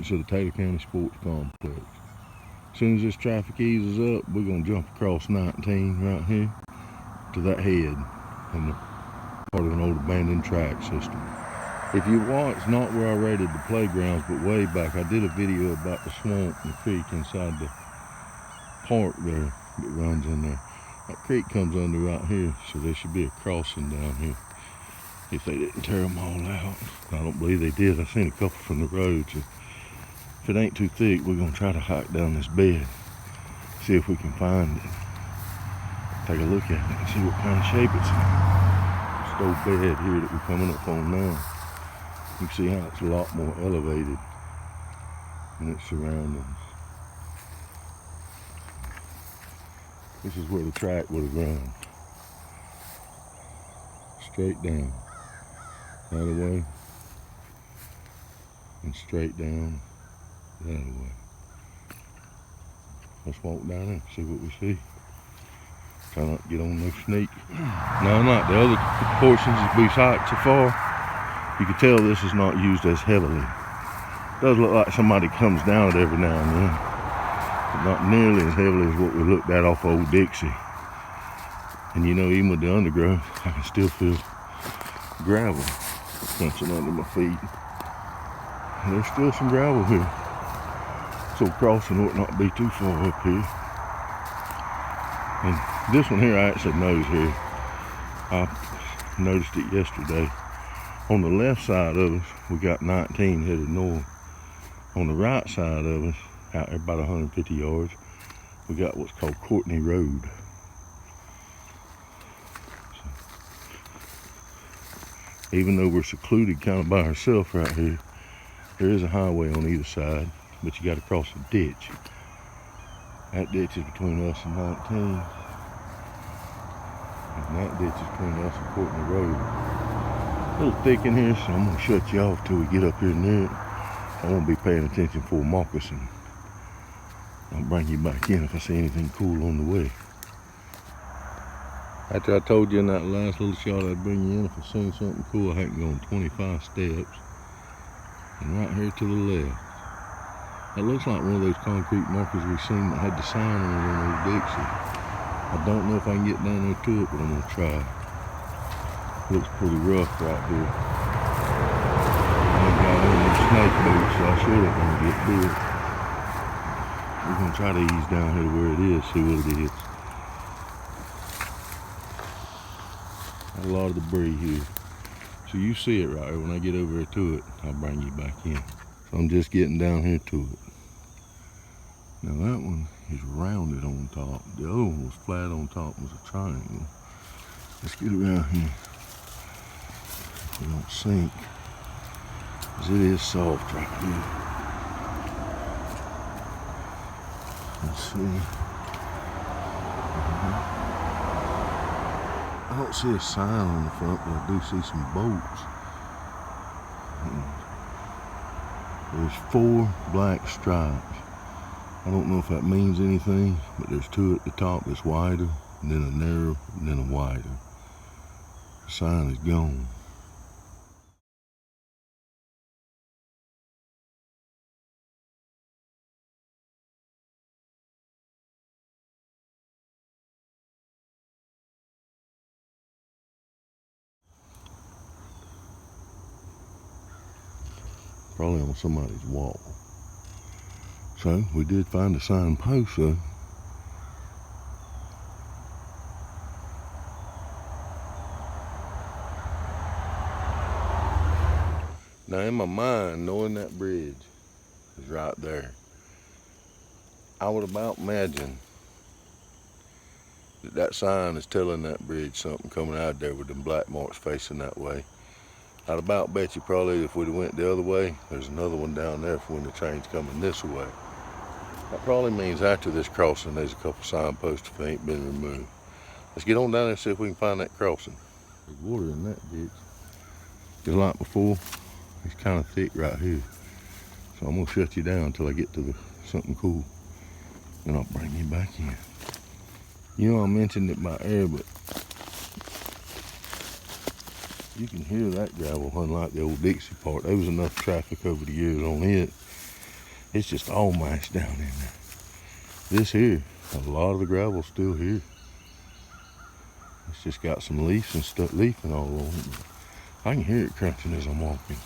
entrance of the Taylor County Sports Complex. As soon as this traffic eases up, we're gonna jump across 19 right here to that head and the part of an old abandoned track system. If you watch, not where I rated the playgrounds, but way back, I did a video about the swamp and the creek inside the park there that runs in there. That creek comes under right here, so there should be a crossing down here if they didn't tear them all out. I don't believe they did. I've seen a couple from the road, so if it ain't too thick, we're gonna try to hike down this bed, see if we can find it. Take a look at it and see what kind of shape it's in. This old bed here that we're coming up on now. You can see how it's a lot more elevated than its surroundings. This is where the track would have run. Straight down, that way, and straight down, that way. Let's walk down there and see what we see. Try not to get on no sneak. No, not the other portions that we've hiked so far. You can tell this is not used as heavily. It does look like somebody comes down it every now and then, but not nearly as heavily as what we looked at off Old Dixie. And you know, even with the undergrowth, I can still feel gravel crunching under my feet. And there's still some gravel here, so crossing ought not be too far up here. And this one here I actually knows here. I noticed it yesterday. On the left side of us, we got 19 headed north. On the right side of us, out there about 150 yards, we got what's called Courtney Rd. So, even though we're secluded kind of by ourselves right here, there is a highway on either side, but you got to cross a ditch. That ditch is between us and 19. And that ditch is between us and Courtney Rd. A little thick in here, so I'm gonna shut you off till we get up here near it. I won't be paying attention for a moccasin. I'll bring you back in if I see anything cool on the way. After I told you in that last little shot I'd bring you in if I seen something cool, I hadn't gone 25 steps. And right here to the left, that looks like one of those concrete markers we've seen that had the sign on it on Old Dixie. I don't know if I can get down there to it, but I'm gonna try. Looks pretty rough right here. I got on them snake boots, so I sure ain't gonna get bit. We're gonna try to ease down here to where it is, see what it is. A lot of debris here. So you see it right here. When I get over there to it, I'll bring you back in. So I'm just getting down here to it. Now that one is rounded on top. The other one was flat on top, was a triangle. Let's get around here. We don't sink, because it is soft right here. Let's see. I don't see a sign on the front, but I do see some bolts. There's 4 black stripes. I don't know if that means anything, but there's 2 at the top that's wider, and then a narrow, and then a wider. The sign is gone. Probably on somebody's wall. So we did find a signpost though. Now in my mind, knowing that bridge is right there, I would about imagine that that sign is telling that bridge something coming out there with them black marks facing that way. I'd about bet you probably if we'd have went the other way, there's another one down there for when the train's coming this way. That probably means after this crossing, there's a couple signposts if they ain't been removed. Let's get on down there and see if we can find that crossing. There's water in that ditch. Just like before, it's kind of thick right here. So I'm gonna shut you down until I get to something cool. And I'll bring you back in. You know, I mentioned it by air, but you can hear that gravel, unlike the Old Dixie part. There was enough traffic over the years on it It's just all mashed down in there. This here, a lot of the gravel's still here. It's just got some leaves and stuff leafing all over it. I can hear it crunching as I'm walking.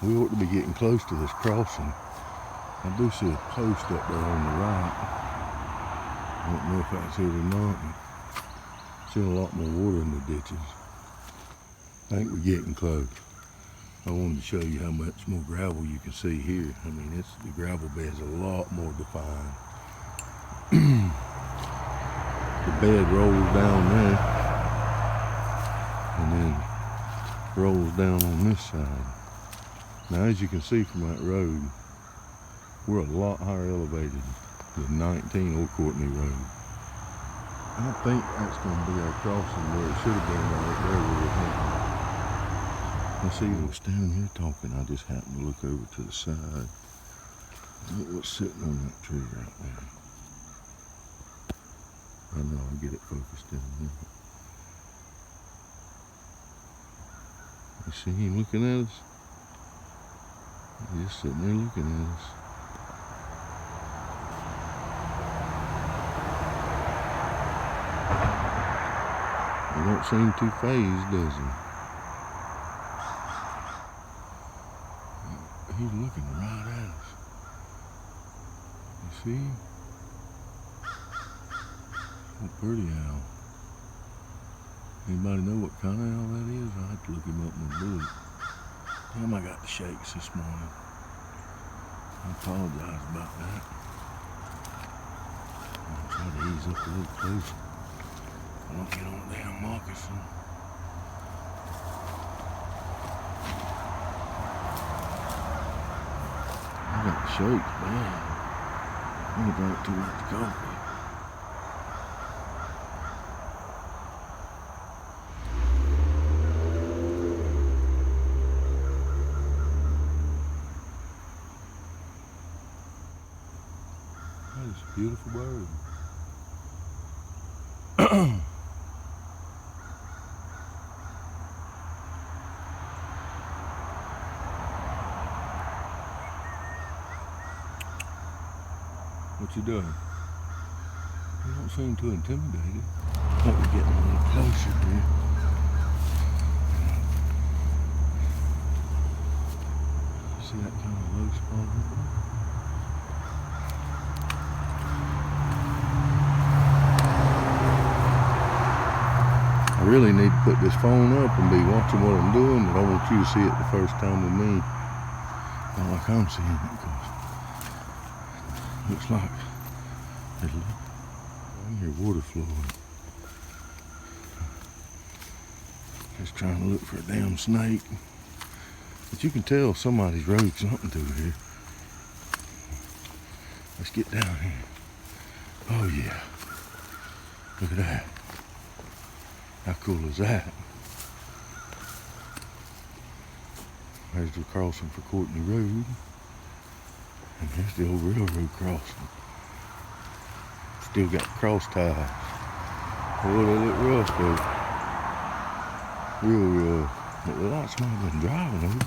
We ought to be getting close to this crossing. I do see a post up there on the right. I don't know if that's it or not. Seeing a lot more water in the ditches. I think we're getting close. I wanted to show you how much more gravel you can see here. I mean, the gravel bed's a lot more defined. The bed rolls down there and then rolls down on this side. Now, as you can see from that road, we're a lot higher elevated than 19 or Courtney Rd. I think that's going to be our crossing where it should have been right there where we're heading. Let's see, we're standing here talking. I just happened to look over to the side. Look what's sitting on that tree right there. I know, I'll get it focused in a minute. You see him looking at us? He's just sitting there looking at us. He don't seem too fazed, does he? He's looking right at us. You see? Oh, pretty owl. Anybody know what kind of owl that is? I'll have to look him up in the book. Damn, I got the shakes this morning. I apologize about that. I'll try to ease up a little closer. I don't get on the damn moccasin. I got the shakes bad. I'm gonna drink too much coffee. That is a beautiful bird. What you doing? You don't seem too intimidated. I think we're getting a little closer here. See that kind of low spot right there? I really need to put this phone up and be watching what I'm doing, but I want you to see it the first time with me. Not like I'm seeing it, because looks like I can hear water flowing. Just trying to look for a damn snake. But you can tell somebody's rode something through here. Let's get down here. Oh yeah. Look at that. How cool is that? There's the crossing for Courtney Rd. And there's the old railroad crossing. Still got cross ties. Boy, they look rough though. Real rough. It looks like somebody been driving over.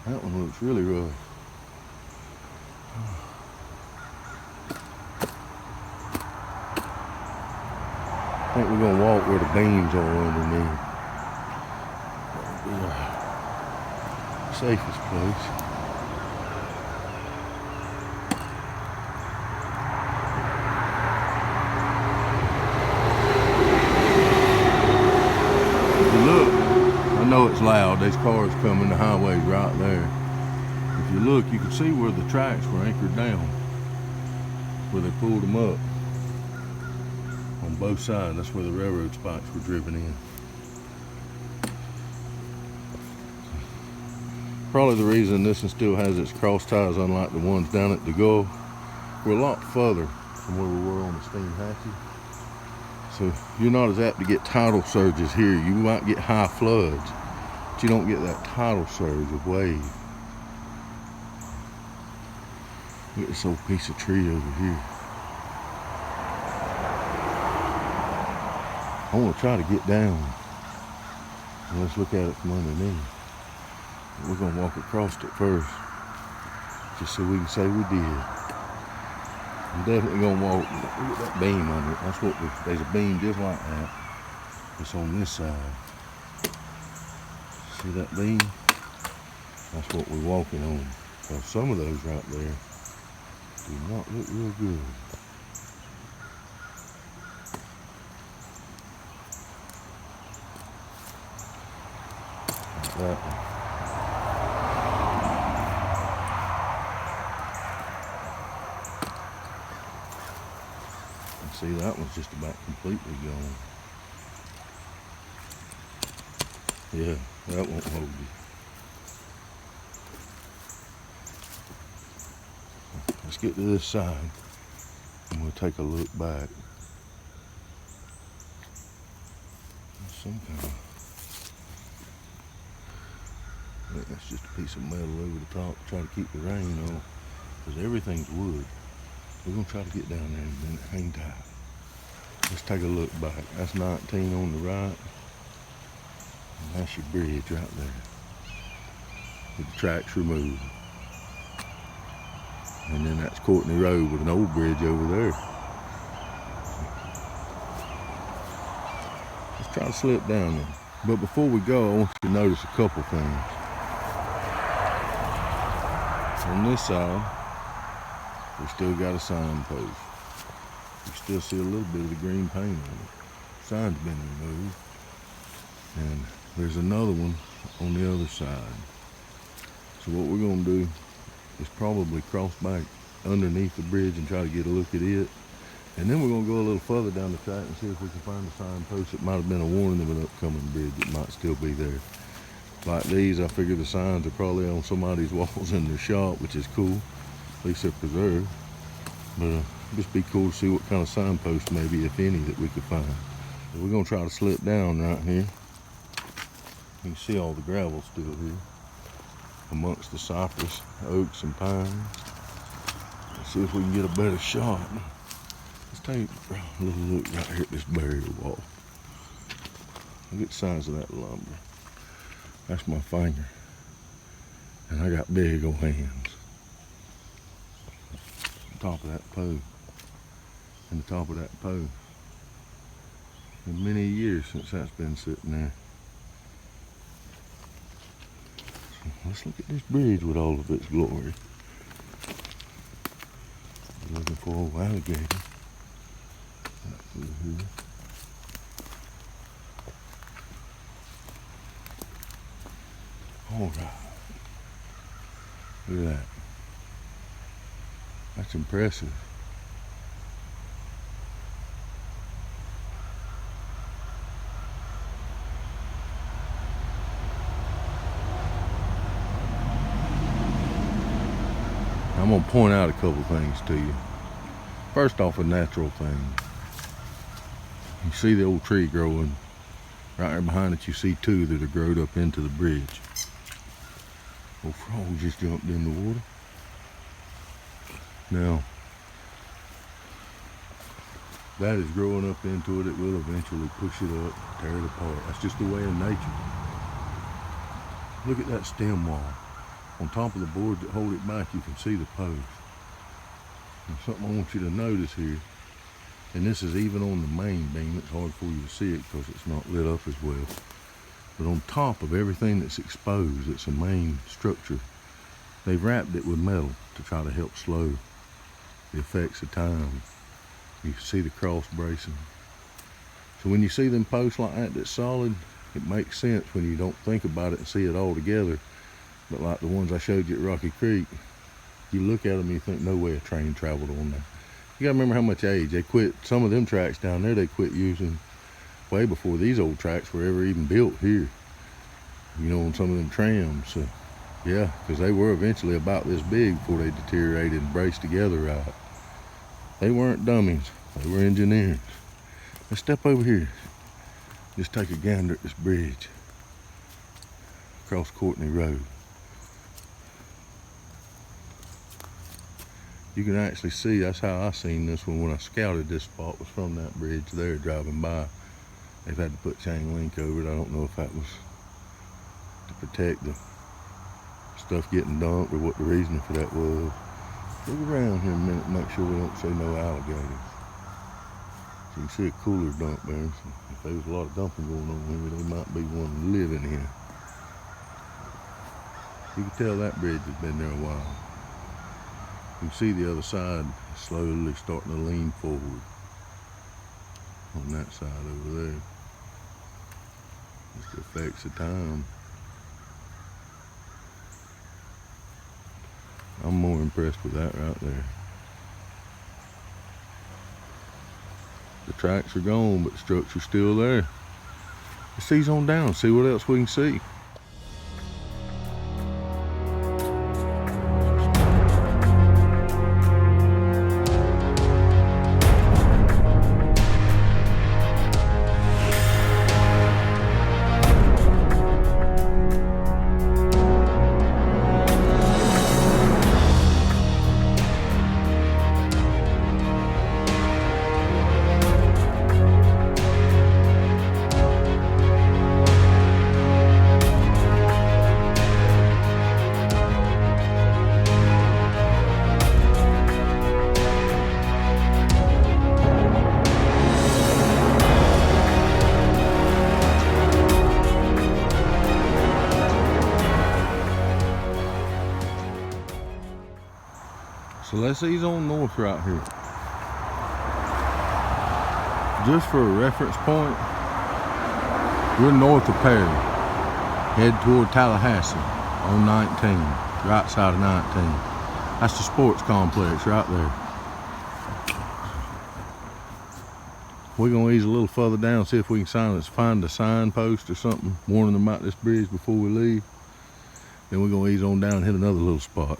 That one looks really rough. I think we're gonna walk where the beams are underneath. That'll be our safest place. If you look, I know it's loud. There's cars coming. The highway's right there. If you look, you can see where the tracks were anchored down, where they pulled them up. On both sides, that's where the railroad spikes were driven in. Probably the reason this one still has its cross ties, unlike the ones down at the Gulf. We're a lot further from where we were on the Tallahassee. So you're not as apt to get tidal surges here. You might get high floods, but you don't get that tidal surge of wave. Look at this old piece of tree over here. I want to try to get down And let's look at it from underneath. We're gonna walk across it first, just so we can say we did. I'm definitely gonna walk. Look at that beam under it. That's what there's a beam just like that. It's on this side. See that beam? That's what we're walking on. Well, some of those right there do not look real good. Like that one. And see, that one's just about completely gone. Yeah, that won't hold you. Let's get to this side and we'll take a look back. Some kind of, I think that's just a piece of metal over the top to try to keep the rain off, because everything's wood. We're gonna try to get down there in a minute. Hang tight. Let's take a look back. That's 19 on the right. And that's your bridge right there, with the tracks removed. And then that's Courtney Rd with an old bridge over there. Let's try to slip down there. But before we go, I want you to notice a couple things. On this side, we still got a signpost. You still see a little bit of the green paint on it. Sign's been removed. And there's another one on the other side. So what we're gonna do is probably cross back underneath the bridge and try to get a look at it. And then we're gonna go a little further down the track and see if we can find a signpost that might have been a warning of an upcoming bridge that might still be there. Like these, I figure the signs are probably on somebody's walls in their shop, which is cool. At least they're preserved. But just be cool to see what kind of signpost, maybe, if any, that we could find. So we're gonna try to slip down right here. You can see all the gravel still here amongst the cypress, oaks, and pines. Let's see if we can get a better shot. Let's take a little look right here at this barrier wall. Look at the size of that lumber. That's my finger. And I got big old hands. On top of that post. And the top of that post. Been many years since that's been sitting there. Let's look at this bridge with all of its glory. We're looking for old alligator. Right through here. All right. Look at that. That's impressive. I'm going to point out a couple things to you. First off, a natural thing. You see the old tree growing. Right there behind it, you see two that are growed up into the bridge. Old frog just jumped in the water. Now, that is growing up into it. It will eventually push it up, tear it apart. That's just the way of nature. Look at that stem wall. On top of the boards that hold it back, you can see the post. And something I want you to notice here, and this is even on the main beam. It's hard for you to see it because it's not lit up as well. But on top of everything that's exposed, it's a main structure, they've wrapped it with metal to try to help slow the effects of time. You can see the cross bracing. So when you see them posts like that that's solid, it makes sense when you don't think about it and see it all together. But like the ones I showed you at Rocky Creek, you look at them and you think, no way a train traveled on there. You gotta remember how much age. They quit, some of them tracks down there, they quit using way before these old tracks were ever even built here. You know, on some of them trams. So, yeah, because they were eventually about this big before they deteriorated and braced together right. They weren't dummies, they were engineers. Let's step over here. Just take a gander at this bridge. Across Courtney Rd. You can actually see, that's how I seen this one when I scouted this spot, was from that bridge there driving by. They've had to put chain link over it. I don't know if that was protect the stuff getting dumped or what the reason for that was. Look around here a minute and make sure we don't see no alligators. So you can see a cooler dump there. So if there was a lot of dumping going on here, there might be one living here. You can tell that bridge has been there a while. You can see the other side slowly starting to lean forward on that side over there. Just the effects of time. I'm more impressed with that right there. The tracks are gone, but the structure's still there. Let's ease on down, see what else we can see. So let's ease on north right here. Just for a reference point, we're north of Perry, head toward Tallahassee on 19, right side of 19. That's the sports complex right there. We're gonna ease a little further down, see if we can find a signpost or something warning them about this bridge before we leave. Then we're gonna ease on down and hit another little spot.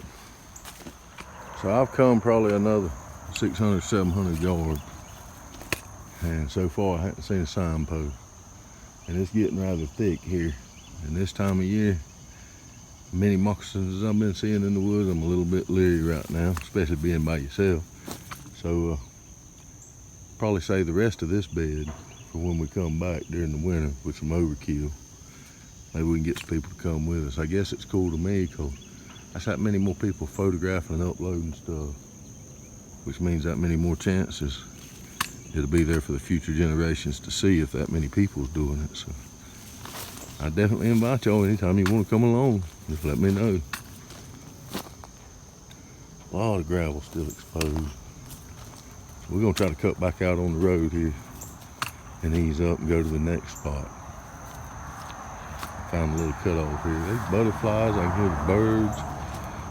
So I've come probably another 600, 700 yards. And so far I haven't seen a signpost. And it's getting rather thick here. And this time of year, many moccasins I've been seeing in the woods, I'm a little bit leery right now, especially being by yourself. So probably save the rest of this bed for when we come back during the winter with some overkill. Maybe we can get some people to come with us. I guess it's cool to me because that's that many more people photographing and uploading stuff, which means that many more chances it'll be there for the future generations to see if that many people is doing it. So I definitely invite y'all anytime you want to come along, just let me know. A lot of gravel still exposed. We're gonna try to cut back out on the road here and ease up and go to the next spot. Found a little cutoff here. There's butterflies, I can hear the birds,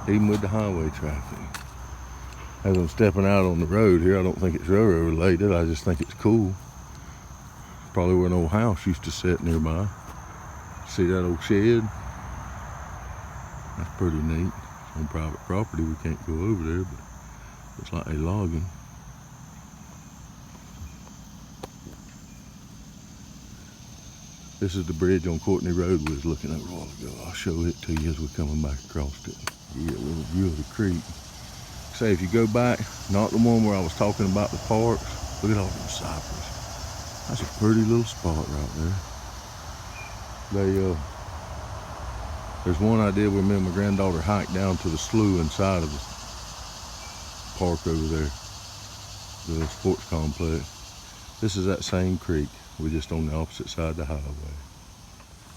even with the highway traffic. As I'm stepping out on the road here, I don't think it's railroad related, I just think it's cool. Probably where an old house used to sit nearby. See that old shed? That's pretty neat. It's on private property, we can't go over there, but looks like they logging. This is the bridge on Courtney Rd we was looking at a while ago. I'll show it to you as we're coming back across it. You get a little view of the creek. Say if you go back, not the one where I was talking about the parks, look at all them cypress. That's a pretty little spot right there. There's one I did where me and my granddaughter hiked down to the slough inside of the park over there, the sports complex. This is that same creek. We're just on the opposite side of the highway.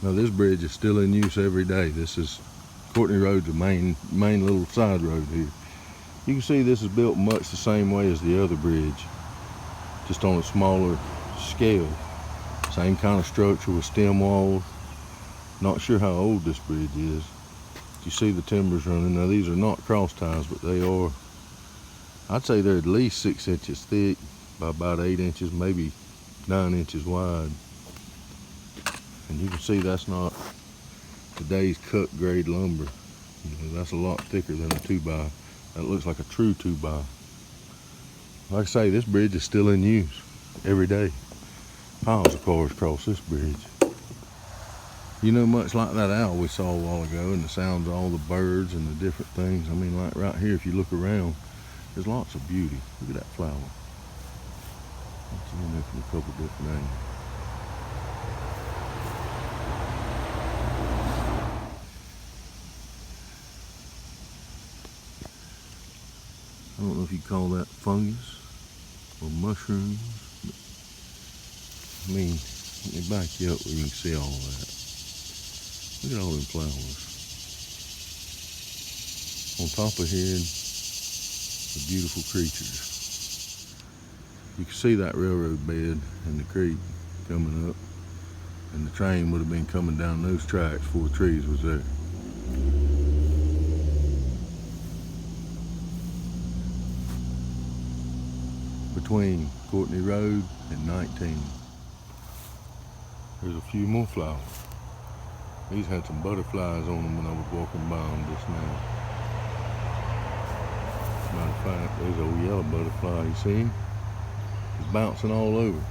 Now this bridge is still in use every day. This is Courtney Road's the main little side road here. You can see this is built much the same way as the other bridge, just on a smaller scale. Same kind of structure with stem walls. Not sure how old this bridge is. You see the timbers running. Now these are not cross ties, but they are, I'd say they're at least 6 inches thick by about 8 inches, maybe 9 inches wide. And you can see that's not today's cut grade lumber. You know, that's a lot thicker than a 2x. That looks like a true 2x. Like I say, this bridge is still in use every day. Piles of cars cross this bridge. You know, much like that owl we saw a while ago and the sounds of all the birds and the different things. I mean, like right here, if you look around, there's lots of beauty. Look at that flower. It's in there from a couple different angles. don't know if you call that fungus or mushrooms. I mean, let me back you up where you can see all that. Look at all them flowers. On top of here, the beautiful creatures. You can see that railroad bed and the creek coming up, and the train would have been coming down those tracks before the trees was there. Between Courtney Rd and 19. There's a few more flowers. These had some butterflies on them when I was walking by them just now. Matter of fact, there's an old yellow butterfly, you see him? He's bouncing all over.